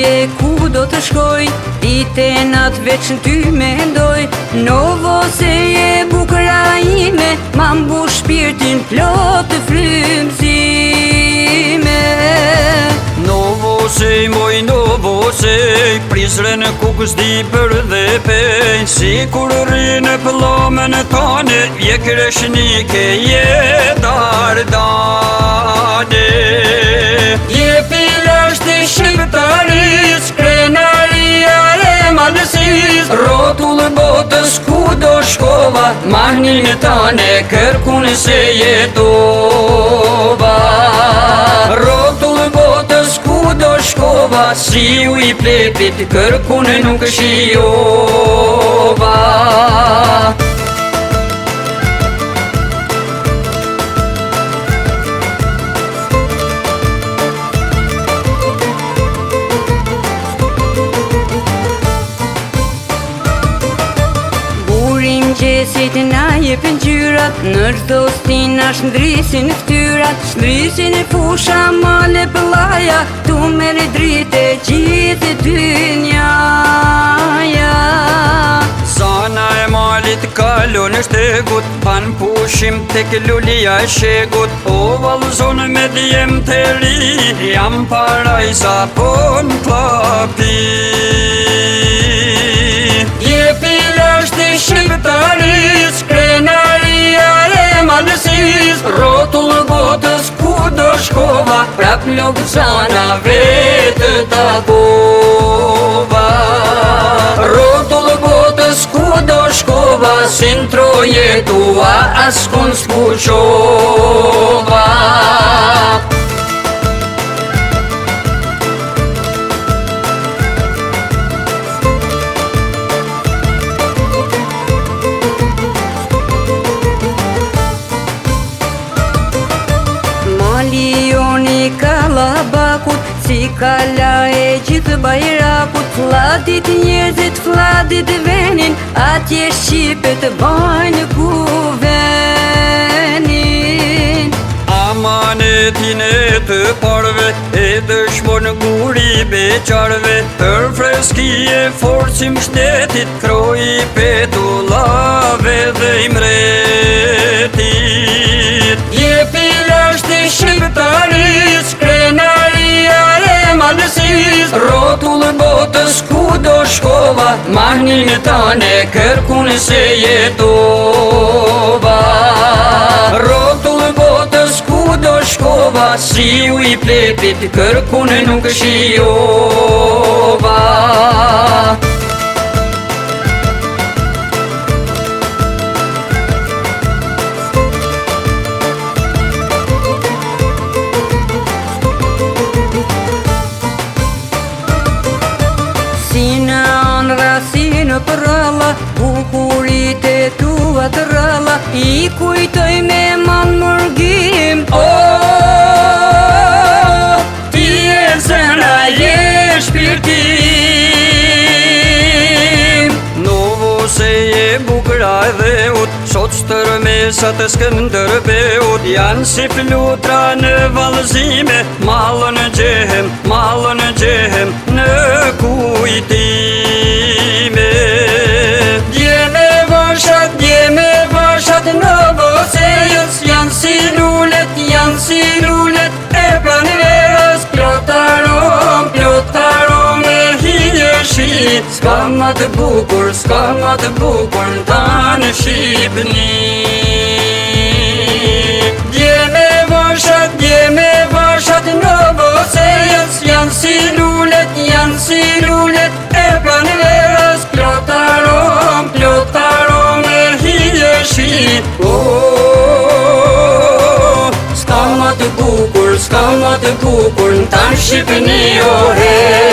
e ku do të shkoj, dite natë veç në ty mendoj. Novo se je bukëra ime, ma mbush shpirtin plot të frymëzime. Novo se moj, novo se prisre në kukës di për dhe pej. Si kur rrinë pëllomen tane, je kreshnike, je dardane. Je pilasht e shqiptaris, krenaria e malësis. Rotull botës ku do shkova, mahnin tane kërkun se jetova. Rotull botës ku do shkova, si u i plepit kërkun nuk shijova. Gjesit na jepin gjyrat, nërthostin ash ndrisin ftyrat. Ndrisin e fusha male pëllaja, tu mere drite gjithë dynjaja. Zana e malit kalon e shtegut, pan pushim tek lulia e shegut. O valzon me djem të ri, jam parajsa pon klapi. Je pilasht e shqiptaris, krenaria e malësis. Rotull botës ku do shkova, prap lopësana vetë takova. Rotull botës ku do shkova, sin troje tua askun s'puqova. Malioni kalabakut, si kala e gjithë bajrakut. Fladit njerëzit, fladit venin, atje shqipet bajnë kuvenin. Amanetin e të parve, e dëshmon guri beqarve. Për freski e forcim shtetit, kroj petullave dhe imretit. Je pilasht e shqiptaris, krenaria e malësis. Rotull botës ku do shkova, mahnin tane kërkun se jetova. Rotull botës ku do shkova, si u i plepit kërkun nuk shijova. Si në përralla, bukurit e tua të ralla, i kujtoj me malë mërgim. Ti e zëna je shpirtim. Novo se je bukëra dhe ut, sot stërmesat e Skënderbeut. Janë si flutra në valzime, malën gjehem në kujtime. Dje me vashat Novo sejës, janë si lulet e pranverës. Plotaron e hije shqip, s'ka ma të bukur në tanë Shqipni. Dje me vashat Novo sejës, janë si lulet e pranverës. Plotaron e hije shqip. S'ka ma të bukur në tanë Shqipni, o he.